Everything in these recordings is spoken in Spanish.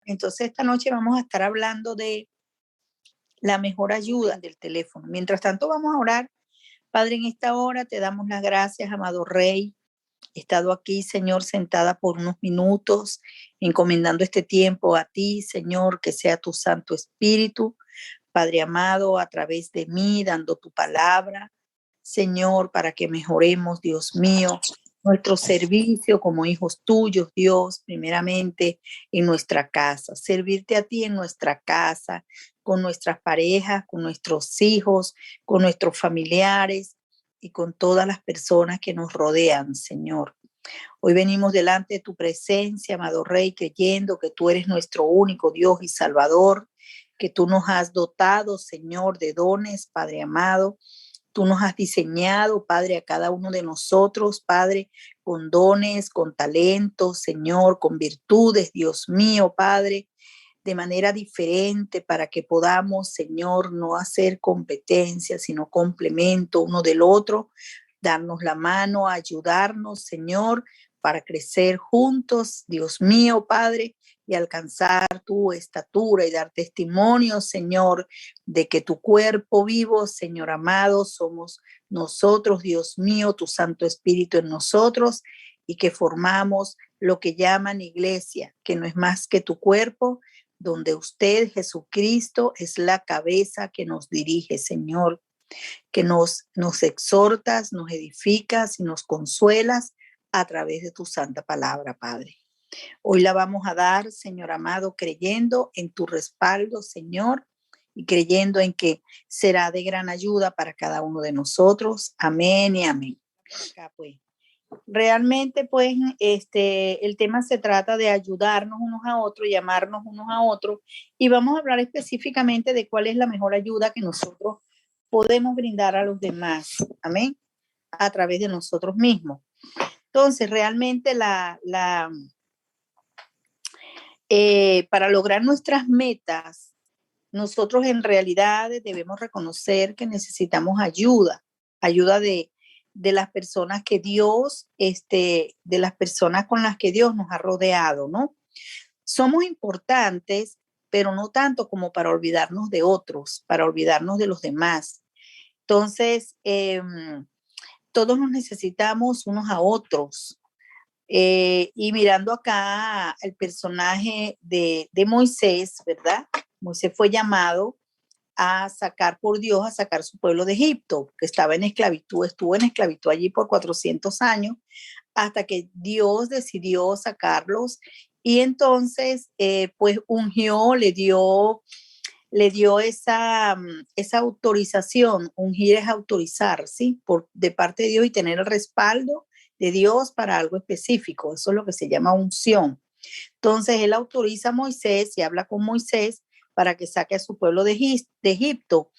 Entonces, esta noche vamos a estar hablando de la mejor ayuda del teléfono. Mientras tanto, vamos a orar. Padre, en esta hora te damos las gracias, amado Rey. He estado aquí, Señor, sentada por unos minutos, encomendando este tiempo a ti, Señor, que sea tu Santo Espíritu, Padre amado, a través de mí, dando tu palabra, Señor, para que mejoremos, Dios mío, nuestro servicio como hijos tuyos, Dios, primeramente en nuestra casa, servirte a ti en nuestra casa, con nuestras parejas, con nuestros hijos, con nuestros familiares y con todas las personas que nos rodean, Señor. Hoy venimos delante de tu presencia, amado Rey, creyendo que tú eres nuestro único Dios y Salvador, que tú nos has dotado, Señor, de dones, Padre amado. Tú nos has diseñado, Padre, a cada uno de nosotros, Padre, con dones, con talentos, Señor, con virtudes, Dios mío, Padre, de manera diferente para que podamos, Señor, no hacer competencia, sino complemento uno del otro, darnos la mano, ayudarnos, Señor, para crecer juntos, Dios mío, Padre, y alcanzar tu estatura y dar testimonio, Señor, de que tu cuerpo vivo, Señor amado, somos nosotros, Dios mío, tu Santo Espíritu en nosotros, y que formamos lo que llaman iglesia, que no es más que tu cuerpo, donde usted, Jesucristo, es la cabeza que nos dirige, Señor, que nos exhortas, nos edificas y nos consuelas a través de tu santa palabra, Padre. Hoy la vamos a dar, Señor amado, creyendo en tu respaldo, Señor, y creyendo en que será de gran ayuda para cada uno de nosotros. Amén y amén. Acá, pues. Realmente, pues, el tema se trata de ayudarnos unos a otros, llamarnos unos a otros, y vamos a hablar específicamente de cuál es la mejor ayuda que nosotros podemos brindar a los demás, amén, a través de nosotros mismos. Entonces, realmente para lograr nuestras metas, nosotros en realidad debemos reconocer que necesitamos ayuda de las personas que Dios, de las personas con las que Dios nos ha rodeado, ¿no? Somos importantes, pero no tanto como para olvidarnos de otros, para olvidarnos de los demás. Entonces, todos nos necesitamos unos a otros. Y mirando acá el personaje de Moisés, ¿verdad? Moisés fue llamado a sacar por Dios, a sacar su pueblo de Egipto, que estaba en esclavitud, estuvo en esclavitud allí por 400 años, hasta que Dios decidió sacarlos y entonces pues ungió, le dio esa autorización. Ungir es autorizar, ¿sí? De parte de Dios y tener el respaldo de Dios para algo específico. Eso es lo que se llama unción. Entonces él autoriza a Moisés y habla con Moisés para que saque a su pueblo de Egipto.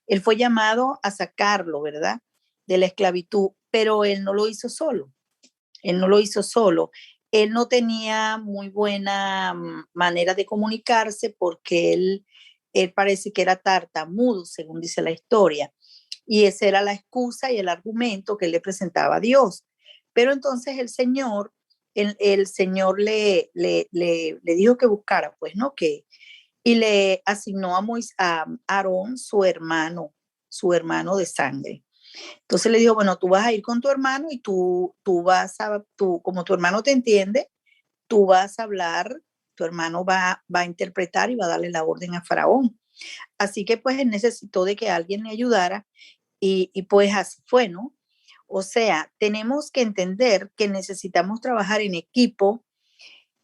Él fue llamado a sacarlo, ¿verdad? De la esclavitud, pero él no lo hizo solo. Él no lo hizo solo. Él no tenía muy buena manera de comunicarse porque él parece que era tartamudo, según dice la historia. Y esa era la excusa y el argumento que él le presentaba a Dios. Pero entonces el Señor le dijo que buscara, pues, ¿no? Y le asignó a Aarón, su hermano de sangre. Entonces le dijo, bueno, tú vas a ir con tu hermano y como tu hermano te entiende, tú vas a hablar, tu hermano va a interpretar y va a darle la orden a Faraón. Así que pues él necesitó de que alguien le ayudara y pues así fue, ¿no? O sea, tenemos que entender que necesitamos trabajar en equipo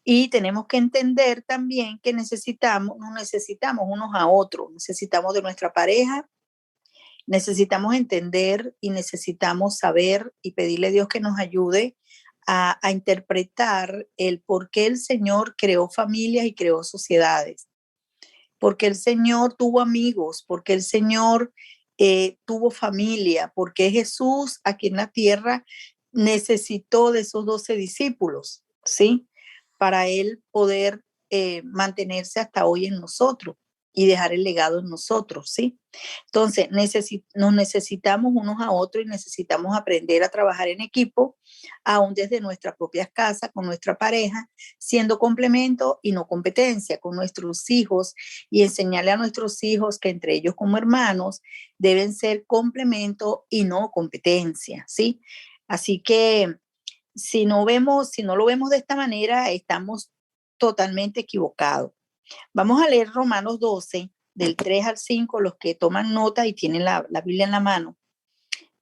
y tenemos que entender también que nos necesitamos unos a otros, necesitamos de nuestra pareja, necesitamos entender y necesitamos saber y pedirle a Dios que nos ayude a interpretar el por qué el Señor creó familias y creó sociedades, porque el Señor tuvo amigos, porque el Señor tuvo familia, porque Jesús aquí en la tierra necesitó de esos 12 discípulos, ¿sí? Para él poder mantenerse hasta hoy en nosotros. y dejar el legado en nosotros, ¿sí? Entonces, nos necesitamos unos a otros y necesitamos aprender a trabajar en equipo, aún desde nuestras propias casas, con nuestra pareja, siendo complemento y no competencia, con nuestros hijos, y enseñarle a nuestros hijos que entre ellos como hermanos deben ser complemento y no competencia, ¿sí? Así que si no lo vemos de esta manera, estamos totalmente equivocados. Vamos a leer Romanos 12, del 3 al 5, los que toman nota y tienen la Biblia en la mano.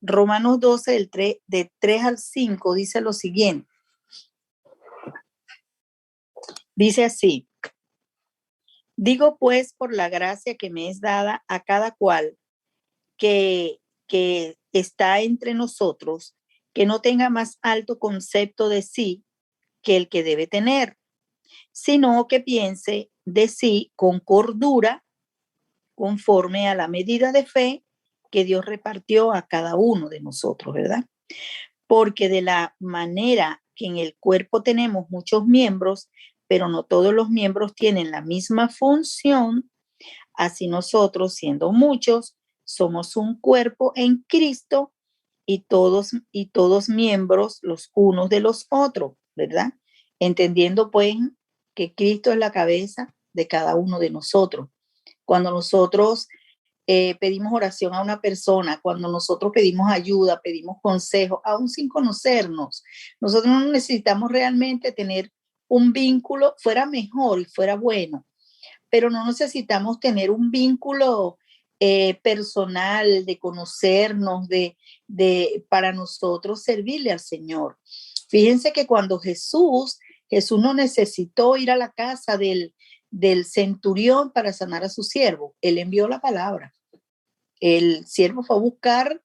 Romanos 12, de 3 al 5, dice lo siguiente. Dice así: digo pues por la gracia que me es dada a cada cual que está entre nosotros, que no tenga más alto concepto de sí que el que debe tener, sino que piense de sí con cordura, conforme a la medida de fe que Dios repartió a cada uno de nosotros, ¿verdad? Porque de la manera que en el cuerpo tenemos muchos miembros, pero no todos los miembros tienen la misma función, así nosotros, siendo muchos, somos un cuerpo en Cristo y todos miembros los unos de los otros, ¿verdad? Entendiendo pues que Cristo es la cabeza de cada uno de nosotros. Cuando nosotros pedimos oración a una persona, cuando nosotros pedimos ayuda, pedimos consejo, aún sin conocernos, nosotros no necesitamos realmente tener un vínculo, fuera mejor y fuera bueno, pero no necesitamos tener un vínculo personal, de conocernos, para nosotros servirle al Señor. Fíjense que cuando Jesús no necesitó ir a la casa del centurión para sanar a su siervo, él envió la palabra. El siervo fue a buscar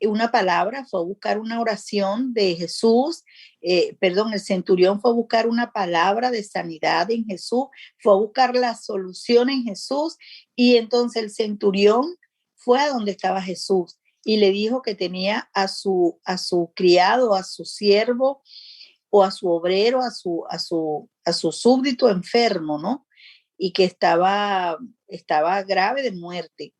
una palabra, fue a buscar una oración de Jesús, el centurión fue a buscar una palabra de sanidad en Jesús, fue a buscar la solución en Jesús, y entonces el centurión fue a donde estaba Jesús y le dijo que tenía a su criado, a su siervo o a su obrero, a su súbdito enfermo, ¿no? Y que estaba grave de muerte.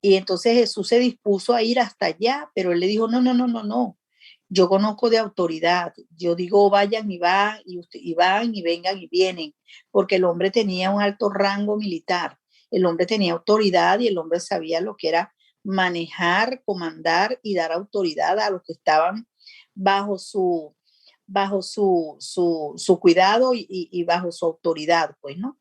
Y entonces Jesús se dispuso a ir hasta allá, pero él le dijo, no, no, no, no, no. Yo conozco de autoridad. Yo digo, vayan y van, y van y vengan y vienen, porque el hombre tenía un alto rango militar. El hombre tenía autoridad y el hombre sabía lo que era manejar, comandar y dar autoridad a los que estaban bajo su cuidado y bajo su autoridad, pues, ¿no?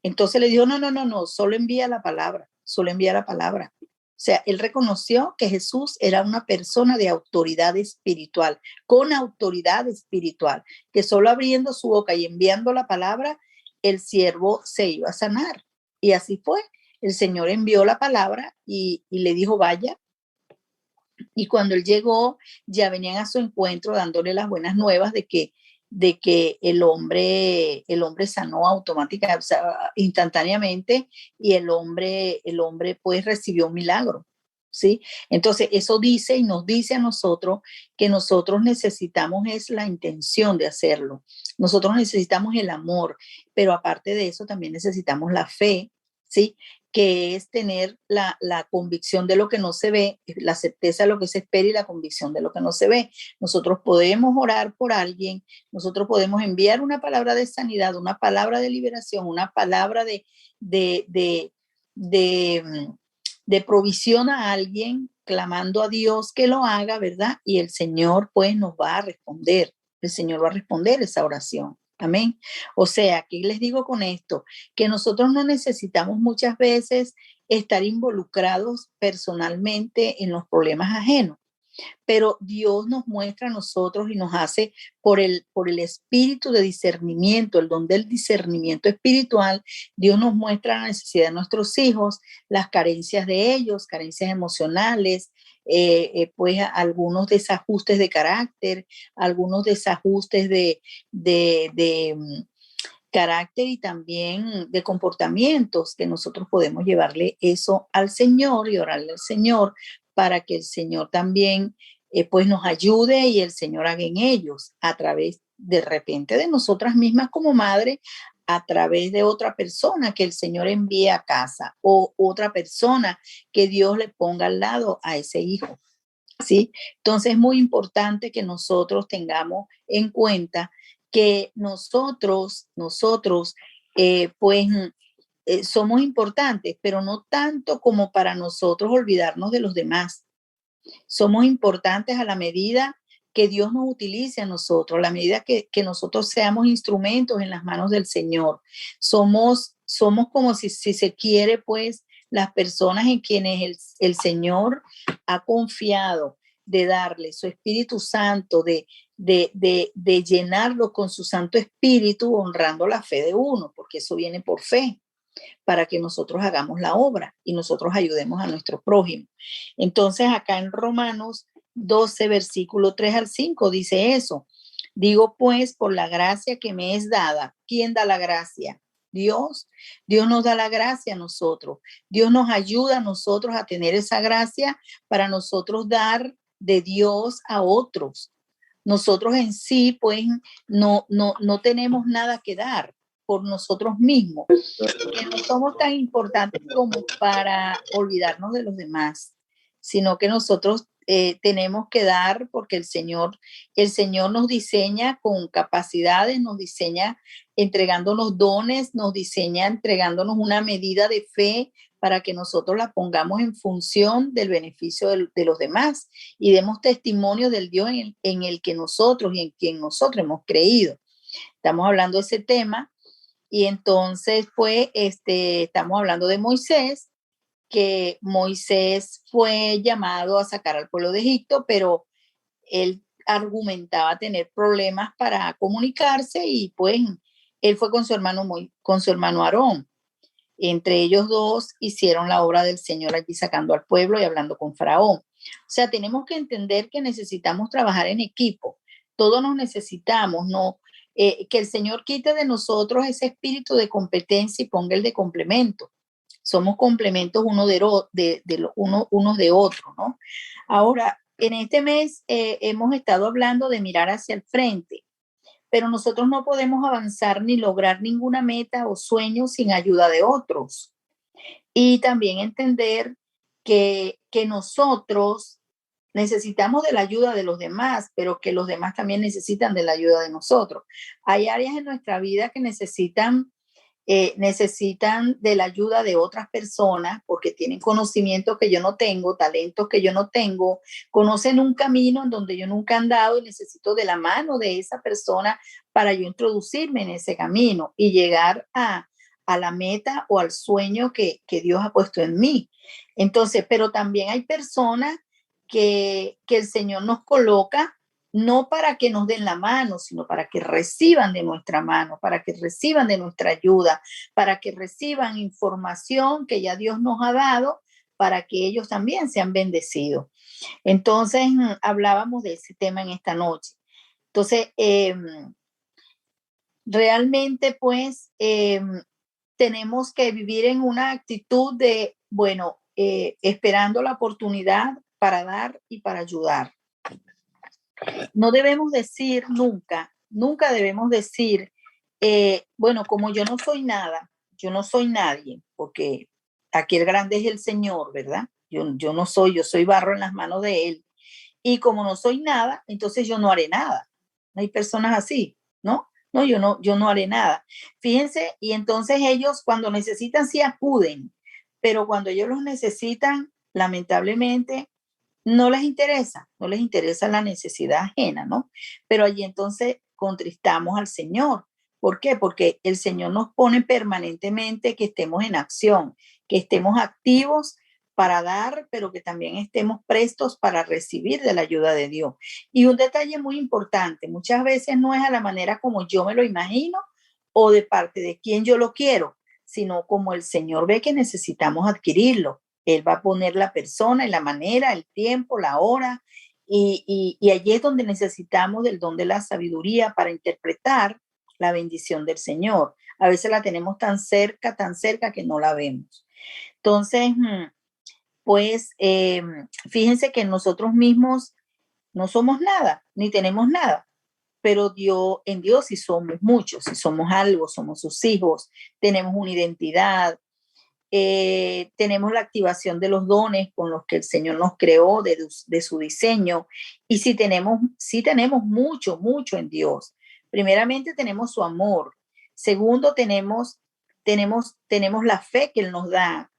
Entonces le dijo, no, no, no, no, solo envía la palabra, solo envía la palabra. O sea, él reconoció que Jesús era una persona de autoridad espiritual, con autoridad espiritual, que solo abriendo su boca y enviando la palabra, el siervo se iba a sanar. Y así fue. El Señor envió la palabra y le dijo, vaya. Y cuando él llegó, ya venían a su encuentro dándole las buenas nuevas de que el hombre sanó automáticamente, o sea, instantáneamente, y el hombre pues recibió un milagro, ¿sí? Entonces eso dice y nos dice a nosotros que nosotros necesitamos es la intención de hacerlo, nosotros necesitamos el amor, pero aparte de eso también necesitamos la fe, ¿sí? Que es tener la convicción de lo que no se ve, la certeza de lo que se espera y la convicción de lo que no se ve. Nosotros podemos orar por alguien, nosotros podemos enviar una palabra de sanidad, una palabra de liberación, una palabra de provisión a alguien, clamando a Dios que lo haga, ¿verdad? Y el Señor pues nos va a responder, el Señor va a responder esa oración. Amén. O sea, ¿qué les digo con esto? Que nosotros no necesitamos muchas veces estar involucrados personalmente en los problemas ajenos, pero Dios nos muestra a nosotros y nos hace por el espíritu de discernimiento, el don del discernimiento espiritual. Dios nos muestra la necesidad de nuestros hijos, las carencias de ellos, carencias emocionales, pues algunos desajustes de carácter, algunos desajustes de carácter y también de comportamientos, que nosotros podemos llevarle eso al Señor y orarle al Señor para que el Señor también pues nos ayude y el Señor haga en ellos a través de repente de nosotras mismas como madre, a través de otra persona que el Señor envíe a casa o otra persona que Dios le ponga al lado a ese hijo, ¿sí? Entonces es muy importante que nosotros tengamos en cuenta que nosotros, pues somos importantes, pero no tanto como para nosotros olvidarnos de los demás. Somos importantes a la medida que Dios nos utilice a nosotros, a la medida que nosotros seamos instrumentos en las manos del Señor. Somos como si se quiere, pues, las personas en quienes el Señor ha confiado de darle su Espíritu Santo, de llenarlo con su Santo Espíritu, honrando la fe de uno, porque eso viene por fe, para que nosotros hagamos la obra y nosotros ayudemos a nuestro prójimo. Entonces, acá en Romanos 12, versículo 3 al 5, dice eso. Digo, pues, por la gracia que me es dada. ¿Quién da la gracia? Dios. Dios nos da la gracia a nosotros. Dios nos ayuda a nosotros a tener esa gracia para nosotros dar de Dios a otros. Nosotros en sí, pues, no tenemos nada que dar por nosotros mismos, que no somos tan importantes como para olvidarnos de los demás, sino que nosotros tenemos que dar porque el Señor nos diseña con capacidades, nos diseña entregándonos dones, nos diseña entregándonos una medida de fe para que nosotros la pongamos en función del beneficio de los demás y demos testimonio del Dios en el que nosotros y en quien nosotros hemos creído. Estamos hablando de ese tema. Y entonces, pues, estamos hablando de Moisés, que Moisés fue llamado a sacar al pueblo de Egipto, pero él argumentaba tener problemas para comunicarse y pues él fue con su hermano Aarón. Entre ellos dos hicieron la obra del Señor allí sacando al pueblo y hablando con Faraón. O sea, tenemos que entender que necesitamos trabajar en equipo. Todos nos necesitamos, ¿no? Que el Señor quite de nosotros ese espíritu de competencia y ponga el de complemento. Somos complementos unos de otros, ¿no? Ahora, en este mes hemos estado hablando de mirar hacia el frente, pero nosotros no podemos avanzar ni lograr ninguna meta o sueño sin ayuda de otros. Y también entender que nosotros necesitamos de la ayuda de los demás, pero que los demás también necesitan de la ayuda de nosotros. Hay áreas en nuestra vida que necesitan de la ayuda de otras personas porque tienen conocimientos que yo no tengo, talentos que yo no tengo, conocen un camino en donde yo nunca he andado y necesito de la mano de esa persona para yo introducirme en ese camino y llegar a la meta o al sueño que Dios ha puesto en mí. Entonces, pero también hay personas que el Señor nos coloca no para que nos den la mano, sino para que reciban de nuestra mano, para que reciban de nuestra ayuda, para que reciban información que ya Dios nos ha dado, para que ellos también sean bendecidos. Entonces, hablábamos de ese tema en esta noche. Entonces, realmente, pues, tenemos que vivir en una actitud de, bueno, esperando la oportunidad para dar y para ayudar. No debemos decir nunca debemos decir, bueno, como yo no soy nada, yo no soy nadie, porque aquí el grande es el Señor, ¿verdad? Yo no soy, yo soy barro en las manos de Él. Y como no soy nada, entonces yo no haré nada. Hay personas así, ¿no? No, yo no haré nada. Fíjense, y entonces ellos cuando necesitan sí acuden, pero cuando ellos los necesitan, lamentablemente, no les interesa la necesidad ajena, ¿no? Pero allí entonces contristamos al Señor. ¿Por qué? Porque el Señor nos pone permanentemente que estemos en acción, que estemos activos para dar, pero que también estemos prestos para recibir de la ayuda de Dios. Y un detalle muy importante, muchas veces no es a la manera como yo me lo imagino o de parte de quien yo lo quiero, sino como el Señor ve que necesitamos adquirirlo. Él va a poner la persona y la manera, el tiempo, la hora, y allí es donde necesitamos del don de la sabiduría para interpretar la bendición del Señor. A veces la tenemos tan cerca que no la vemos. Entonces, pues fíjense que nosotros mismos no somos nada, ni tenemos nada. pero en Dios sí somos muchos, sí somos algo, somos sus hijos, tenemos una identidad, tenemos la activación de los dones con los que el Señor nos creó, de su diseño, y sí tenemos mucho, mucho en Dios. Primeramente tenemos su amor. Segundo, tenemos la fe que Él nos da.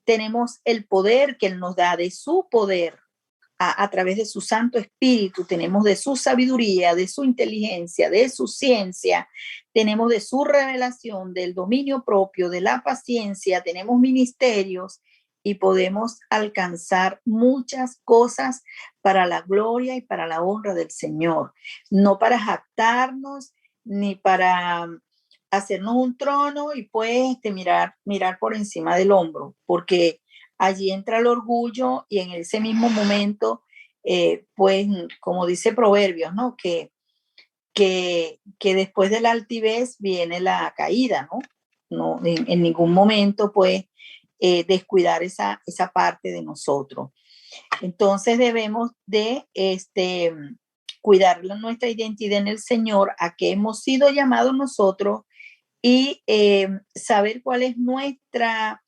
Tenemos el poder que Él nos da, de su poder a través de su Santo Espíritu, tenemos de su sabiduría, de su inteligencia, de su ciencia, tenemos de su revelación, del dominio propio, de la paciencia, tenemos ministerios y podemos alcanzar muchas cosas para la gloria y para la honra del Señor, no para jactarnos ni para hacernos un trono y pues mirar por encima del hombro, porque allí entra el orgullo y en ese mismo momento, pues como dice Proverbios, ¿no? Que después de la altivez viene la caída, ¿no? No en ningún momento, pues, descuidar esa parte de nosotros. Entonces debemos de cuidar nuestra identidad en el Señor, a que hemos sido llamados nosotros y saber cuál es nuestra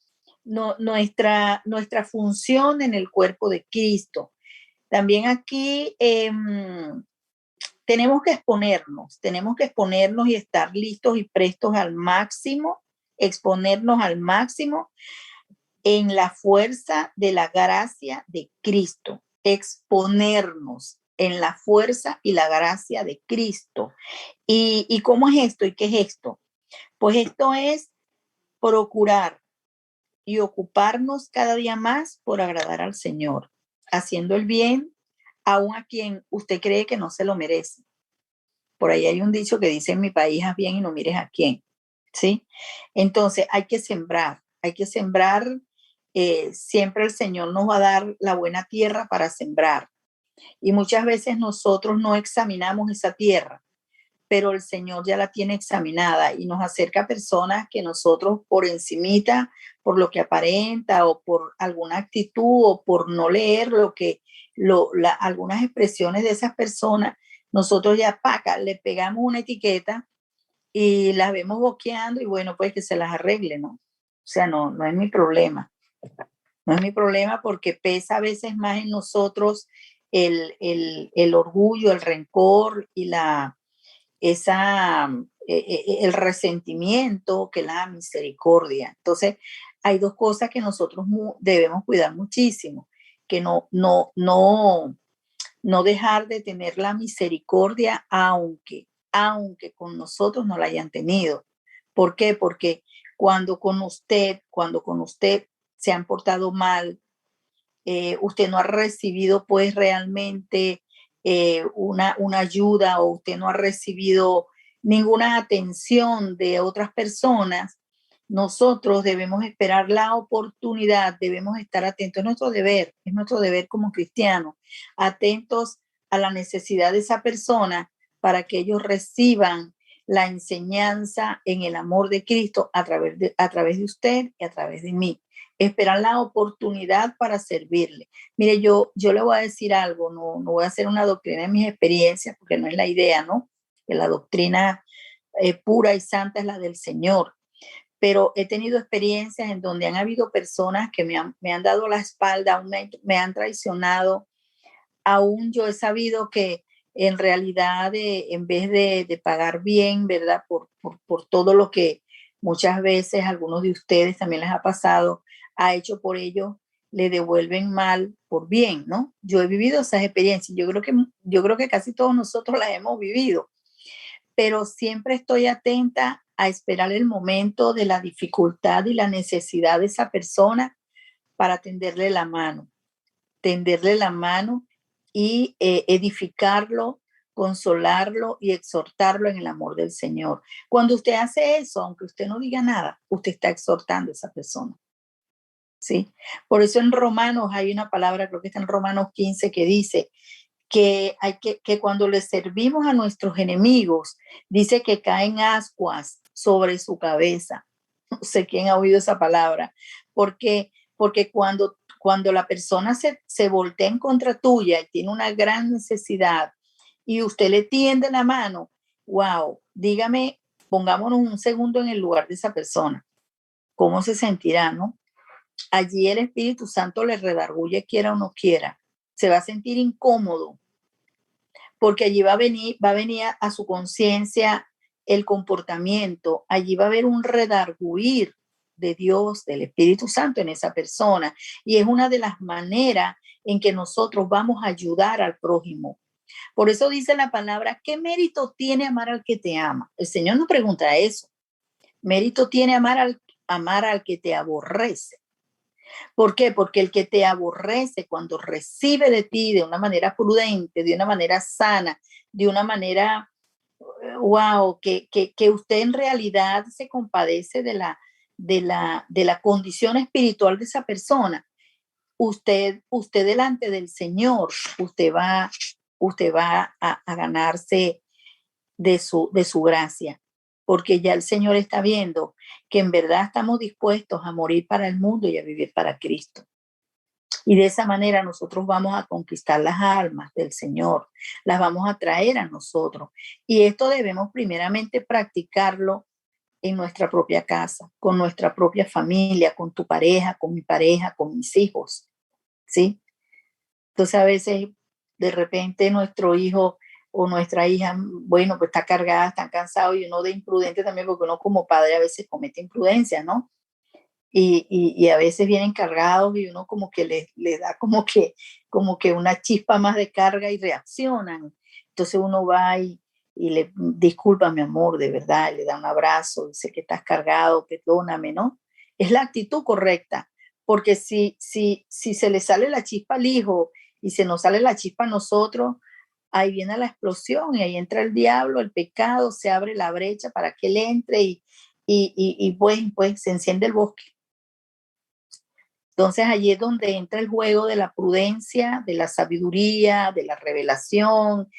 función en el cuerpo de Cristo. También aquí tenemos que exponernos y estar listos y prestos al máximo, exponernos al máximo en la fuerza de la gracia de Cristo, exponernos en la fuerza y la gracia de Cristo. ¿Y cómo es esto? ¿Y qué es esto? Pues esto es procurar y ocuparnos cada día más por agradar al Señor, haciendo el bien aun a quien usted cree que no se lo merece. Por ahí hay un dicho que dice: en mi país haz bien y no mires a quién, ¿sí? Entonces hay que sembrar, siempre el Señor nos va a dar la buena tierra para sembrar. Y muchas veces nosotros no examinamos esa tierra, pero el Señor ya la tiene examinada y nos acerca a personas que nosotros por encimita, por lo que aparenta o por alguna actitud o por no leer algunas expresiones de esas personas, nosotros ya le pegamos una etiqueta y las vemos boqueando y bueno, pues que se las arregle, ¿no? O sea, no es mi problema. No es mi problema porque pesa a veces más en nosotros el orgullo, el rencor y el resentimiento que la misericordia. Entonces, hay dos cosas que nosotros debemos cuidar muchísimo, que no dejar de tener la misericordia aunque con nosotros no la hayan tenido. ¿Por qué? Porque cuando con usted se han portado mal, usted no ha recibido pues realmente una ayuda, o usted no ha recibido ninguna atención de otras personas, nosotros debemos esperar la oportunidad, debemos estar atentos, es nuestro deber como cristianos, atentos a la necesidad de esa persona para que ellos reciban la enseñanza en el amor de Cristo a través de usted y a través de mí. Esperar la oportunidad para servirle. Mire, yo le voy a decir algo, no voy a hacer una doctrina de mis experiencias, porque no es la idea, ¿no? Que la doctrina pura y santa es la del Señor. Pero he tenido experiencias en donde han habido personas que me han dado la espalda, me han traicionado. Aún yo he sabido que en realidad, en vez de pagar bien, ¿verdad? Por todo lo que muchas veces a algunos de ustedes también les ha pasado, ha hecho por ellos, le devuelven mal por bien, ¿no? Yo he vivido esas experiencias. Yo creo que casi todos nosotros las hemos vivido, pero siempre estoy atenta a esperar el momento de la dificultad y la necesidad de esa persona para tenderle la mano y edificarlo, consolarlo y exhortarlo en el amor del Señor. Cuando usted hace eso, aunque usted no diga nada, usted está exhortando a esa persona. ¿Sí? Por eso en Romanos hay una palabra, creo que está en Romanos 15, que dice que cuando le servimos a nuestros enemigos, dice que caen ascuas sobre su cabeza. No sé quién ha oído esa palabra, porque cuando la persona se voltea en contra tuya y tiene una gran necesidad y usted le tiende la mano, wow, dígame, pongámonos un segundo en el lugar de esa persona. ¿Cómo se sentirá, no? Allí el Espíritu Santo le redarguye, quiera o no quiera. Se va a sentir incómodo, porque allí va a venir a su conciencia el comportamiento, allí va a haber un redarguir de Dios, del Espíritu Santo en esa persona. Y es una de las maneras en que nosotros vamos a ayudar al prójimo. Por eso dice la palabra, ¿qué mérito tiene amar al que te ama? El Señor nos pregunta eso. Mérito tiene amar al que te aborrece. ¿Por qué? Porque el que te aborrece cuando recibe de ti de una manera prudente, de una manera sana, de una manera, wow, que usted en realidad se compadece de la condición espiritual de esa persona. Usted delante del Señor, usted va a ganarse de su gracia, porque ya el Señor está viendo que en verdad estamos dispuestos a morir para el mundo y a vivir para Cristo. Y de esa manera nosotros vamos a conquistar las almas del Señor, las vamos a traer a nosotros. Y esto debemos primeramente practicarlo en nuestra propia casa, con nuestra propia familia, con tu pareja, con mi pareja, con mis hijos, ¿sí? Entonces a veces de repente nuestro hijo o nuestra hija, bueno, pues está cargada, está cansado y uno de imprudente también, porque uno como padre a veces comete imprudencia, ¿no? Y a veces vienen cargados y uno como que les da como que una chispa más de carga y reaccionan. Entonces uno va y le disculpa, mi amor, de verdad, le da un abrazo, dice que estás cargado, perdóname, ¿no? Es la actitud correcta, porque si se le sale la chispa al hijo y se nos sale la chispa a nosotros, ahí viene la explosión y ahí entra el diablo, el pecado, se abre la brecha para que él entre y pues se enciende el bosque. Entonces allí es donde entra el juego de la prudencia, de la sabiduría, de la revelación,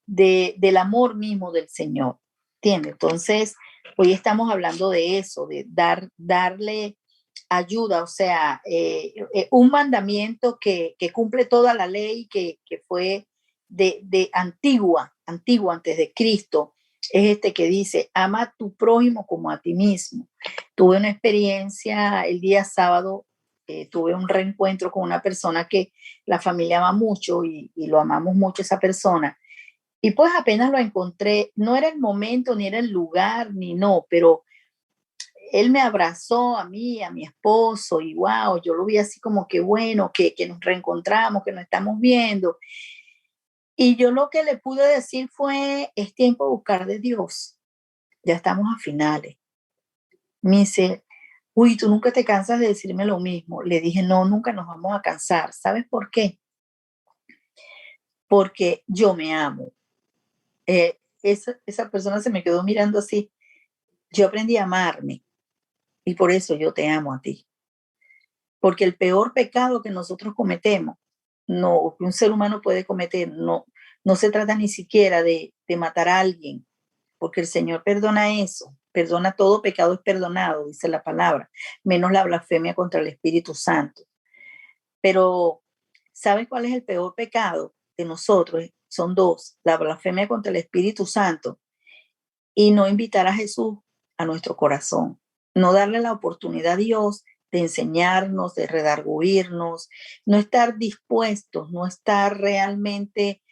del amor mismo del Señor. ¿Entiendes? Entonces, hoy estamos hablando de eso, de darle ayuda, o sea, un mandamiento que cumple toda la ley que fue de antigua, antes de Cristo, es este que dice, ama a tu prójimo como a ti mismo. Tuve una experiencia el día sábado, tuve un reencuentro con una persona que la familia ama mucho y lo amamos mucho esa persona. Y pues apenas lo encontré, no era el momento, ni era el lugar, ni no, pero él me abrazó a mí, a mi esposo, y wow, yo lo vi así como que bueno, que nos reencontramos, que nos estamos viendo. Y yo lo que le pude decir fue, es tiempo de buscar de Dios, ya estamos a finales. Me dice, uy, tú nunca te cansas de decirme lo mismo. Le dije, no, nunca nos vamos a cansar. ¿Sabes por qué? Porque yo me amo. Esa persona se me quedó mirando así. Yo aprendí a amarme y por eso yo te amo a ti. Porque el peor pecado que nosotros cometemos, no, que un ser humano puede cometer, no se trata ni siquiera de matar a alguien, porque el Señor perdona eso, perdona todo pecado es perdonado, dice la palabra, menos la blasfemia contra el Espíritu Santo. Pero, ¿sabes cuál es el peor pecado de nosotros? Son dos, la blasfemia contra el Espíritu Santo y no invitar a Jesús a nuestro corazón, no darle la oportunidad a Dios de enseñarnos, de redarguirnos, no estar dispuestos, no estar realmente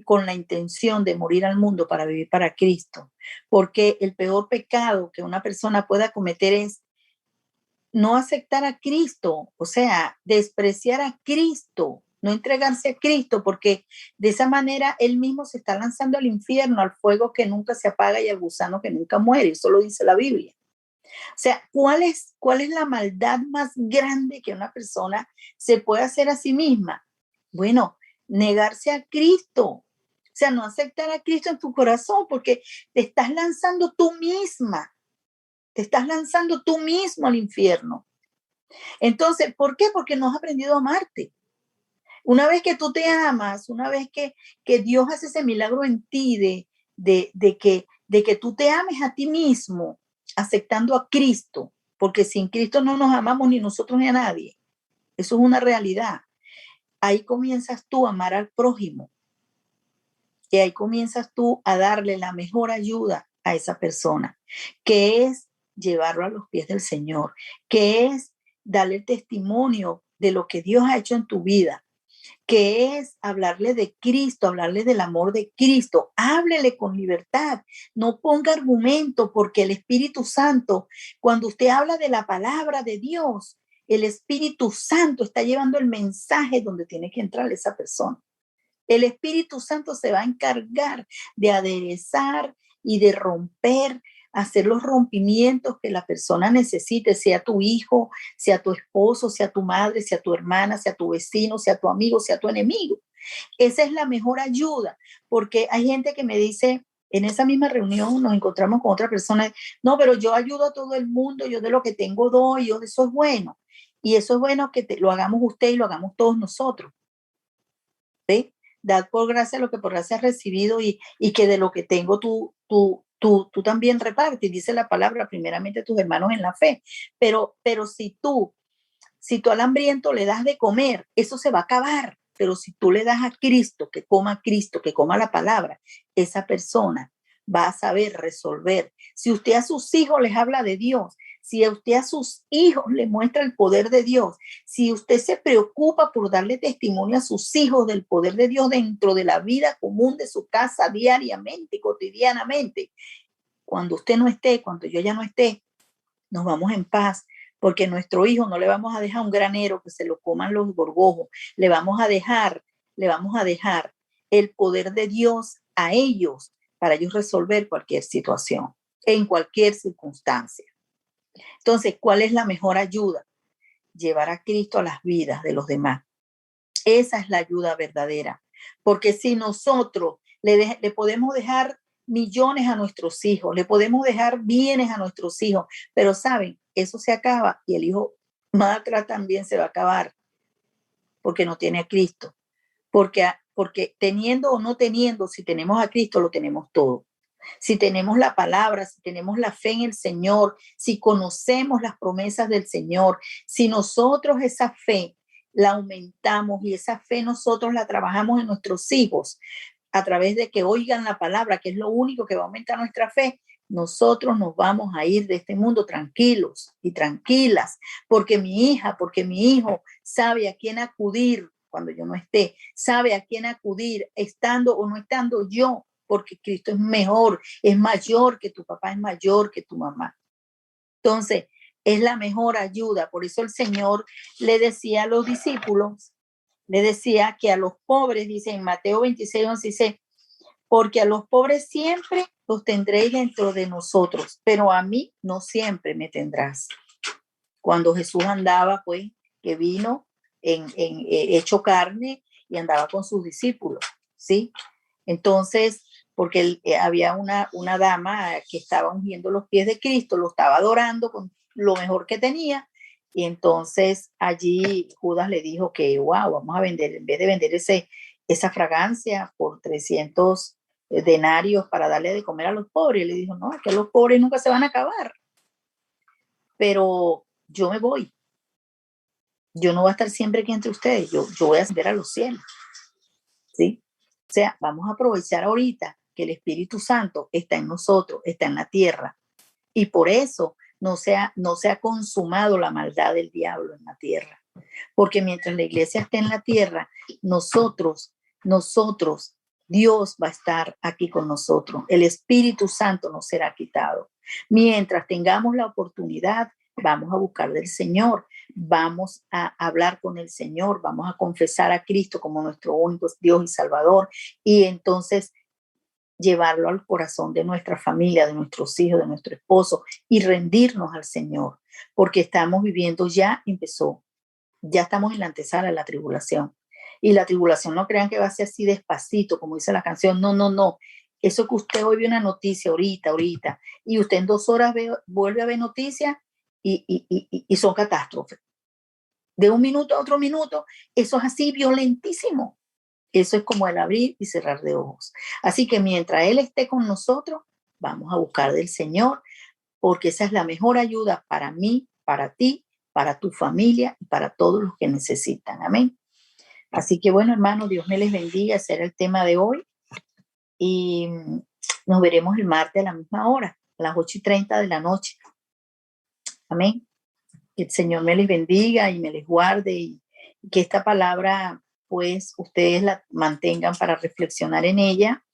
con la intención de morir al mundo para vivir para Cristo. Porque el peor pecado que una persona pueda cometer es no aceptar a Cristo, o sea, despreciar a Cristo, no entregarse a Cristo, porque de esa manera él mismo se está lanzando al infierno, al fuego que nunca se apaga y al gusano que nunca muere. Eso lo dice la Biblia. O sea, ¿cuál es la maldad más grande que una persona se puede hacer a sí misma? Bueno, negarse a Cristo. O sea, no aceptar a Cristo en tu corazón porque te estás lanzando tú misma. Te estás lanzando tú mismo al infierno. Entonces, ¿por qué? Porque no has aprendido a amarte. Una vez que tú te amas, una vez que Dios hace ese milagro en ti de que tú te ames a ti mismo, aceptando a Cristo, porque sin Cristo no nos amamos ni nosotros ni a nadie. Eso es una realidad. Ahí comienzas tú a amar al prójimo. Y ahí comienzas tú a darle la mejor ayuda a esa persona, que es llevarlo a los pies del Señor, que es darle el testimonio de lo que Dios ha hecho en tu vida, que es hablarle de Cristo, hablarle del amor de Cristo. Háblele con libertad, no ponga argumento, porque el Espíritu Santo, cuando usted habla de la palabra de Dios, el Espíritu Santo está llevando el mensaje donde tiene que entrar esa persona. El Espíritu Santo se va a encargar de aderezar y de romper, hacer los rompimientos que la persona necesite, sea tu hijo, sea tu esposo, sea tu madre, sea tu hermana, sea tu vecino, sea tu amigo, sea tu enemigo. Esa es la mejor ayuda, porque hay gente que me dice, en esa misma reunión nos encontramos con otra persona, no, pero yo ayudo a todo el mundo, yo de lo que tengo doy, yo de eso es bueno. Y eso es bueno que lo hagamos usted y lo hagamos todos nosotros. ¿Sí? Dad por gracia lo que por gracia has recibido y que de lo que tengo tú también repartes. Dice la palabra, primeramente tus hermanos en la fe. Pero si tú al hambriento le das de comer, eso se va a acabar. Pero si tú le das a Cristo, que coma la palabra, esa persona va a saber resolver. Si usted a sus hijos les habla de Dios, si a usted a sus hijos le muestra el poder de Dios, si usted se preocupa por darle testimonio a sus hijos del poder de Dios dentro de la vida común de su casa diariamente, cotidianamente, cuando usted no esté, cuando yo ya no esté, nos vamos en paz, porque nuestro hijo no le vamos a dejar un granero que se lo coman los gorgojos, le vamos a dejar el poder de Dios a ellos para ellos resolver cualquier situación, en cualquier circunstancia. Entonces, ¿cuál es la mejor ayuda? Llevar a Cristo a las vidas de los demás. Esa es la ayuda verdadera, porque si nosotros le podemos dejar millones a nuestros hijos, le podemos dejar bienes a nuestros hijos, pero saben, eso se acaba y el hijo más atrás también se va a acabar porque no tiene a Cristo, porque teniendo o no teniendo, si tenemos a Cristo, lo tenemos todo. Si tenemos la palabra, si tenemos la fe en el Señor, si conocemos las promesas del Señor, si nosotros esa fe la aumentamos y esa fe nosotros la trabajamos en nuestros hijos a través de que oigan la palabra, que es lo único que va a aumentar nuestra fe, nosotros nos vamos a ir de este mundo tranquilos y tranquilas, porque mi hija, porque mi hijo sabe a quién acudir cuando yo no esté, sabe a quién acudir estando o no estando yo, porque Cristo es mejor, es mayor que tu papá, es mayor que tu mamá. Entonces, es la mejor ayuda. Por eso el Señor le decía a los discípulos, le decía que a los pobres, dice en Mateo 26, 11, dice, porque a los pobres siempre los tendréis dentro de nosotros, pero a mí no siempre me tendrás. Cuando Jesús andaba, pues, que vino hecho carne y andaba con sus discípulos, ¿sí? Entonces, porque había una dama que estaba ungiendo los pies de Cristo, lo estaba adorando con lo mejor que tenía, y entonces allí Judas le dijo que, wow, vamos a vender, en vez de vender esa fragancia por 300 denarios para darle de comer a los pobres, le dijo, no, es que los pobres nunca se van a acabar, pero yo me voy, yo no voy a estar siempre aquí entre ustedes, yo voy a ascender a los cielos, ¿sí? O sea, vamos a aprovechar ahorita que el Espíritu Santo está en nosotros, está en la tierra, y por eso no se ha consumado la maldad del diablo en la tierra. Porque mientras la iglesia esté en la tierra, nosotros, Dios va a estar aquí con nosotros. El Espíritu Santo nos será quitado. Mientras tengamos la oportunidad, vamos a buscar del Señor, vamos a hablar con el Señor, vamos a confesar a Cristo como nuestro único Dios y Salvador, y entonces llevarlo al corazón de nuestra familia, de nuestros hijos, de nuestro esposo, y rendirnos al Señor, porque estamos viviendo, ya empezó, ya estamos en la antesala de la tribulación. Y la tribulación no crean que va a ser así despacito, como dice la canción, no, no, no. Eso que usted hoy ve una noticia ahorita, y usted en 2 horas vuelve a ver noticias y son catástrofes. De un minuto a otro minuto, eso es así violentísimo. Eso es como el abrir y cerrar de ojos. Así que mientras Él esté con nosotros, vamos a buscar del Señor, porque esa es la mejor ayuda para mí, para ti, para tu familia y para todos los que necesitan. Amén. Así que bueno, hermanos, Dios me les bendiga. Ese era el tema de hoy. y nos veremos el martes a la misma hora, a las 8:30 de la noche. Amén. Que el Señor me les bendiga y me les guarde y que esta palabra, pues, ustedes la mantengan para reflexionar en ella